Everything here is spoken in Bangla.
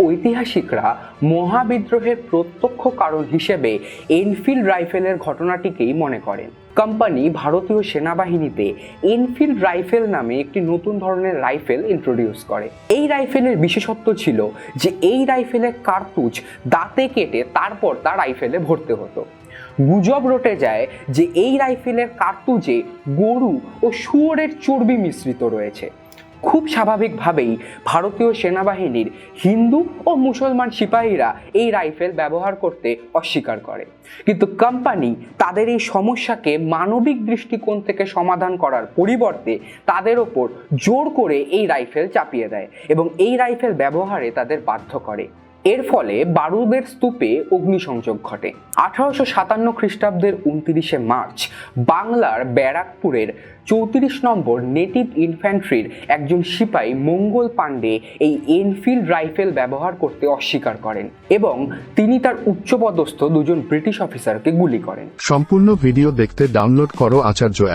ঐতিহাসিকরা মহাবিদ্রোহের প্রত্যক্ষ কারণ হিসেবে এনফিল্ড রাইফেলের ঘটনাটিকেই মনে করেন। কোম্পানি ভারতীয় সেনাবাহিনীতে এনফিল্ড রাইফেল নামে একটি নতুন ধরনের রাইফেল ইন্ট্রোডিউস করে। এই রাইফেলের বিশেষত্ব ছিল যে এই রাইফেলের কার্তুজ দাঁতে কেটে তারপর তা রাইফেলে ভরতে হতো। গুজব রটে যায় যে এই রাইফেলের কার্তুজে গরু ও শুয়োরের চর্বি মিশ্রিত রয়েছে। খুব স্বাভাবিকভাবেই ভারতীয় সেনাবাহিনীর হিন্দু ও মুসলমান সিপাহীরা এই রাইফেল ব্যবহার করতে অস্বীকার করে, কিন্তু কোম্পানি তাদের এই সমস্যাকে মানবিক দৃষ্টিকোণ থেকে সমাধান করার পরিবর্তে তাদের ওপর জোর করে এই রাইফেল চাপিয়ে দেয় এবং এই রাইফেল ব্যবহারে তাদের বাধ্য করে। এর ফলে বারুদের স্তূপে অগ্নিসংযোগ ঘটে। 1857 খ্রিস্টাব্দের 29শে মার্চ বাংলার ব্যারাকপুরের 34 নম্বর নেটিভ ইনফ্যান্ট্রির একজন সিপাহী মঙ্গল পাণ্ডে এই এনফিল্ড রাইফেল ব্যবহার করতে অস্বীকার করেন এবং তিনি তার উচ্চপদস্থ দুজন ব্রিটিশ অফিসারকে গুলি করেন। সম্পূর্ণ ভিডিও দেখতে ডাউনলোড করো আচার্য অ্যাপ।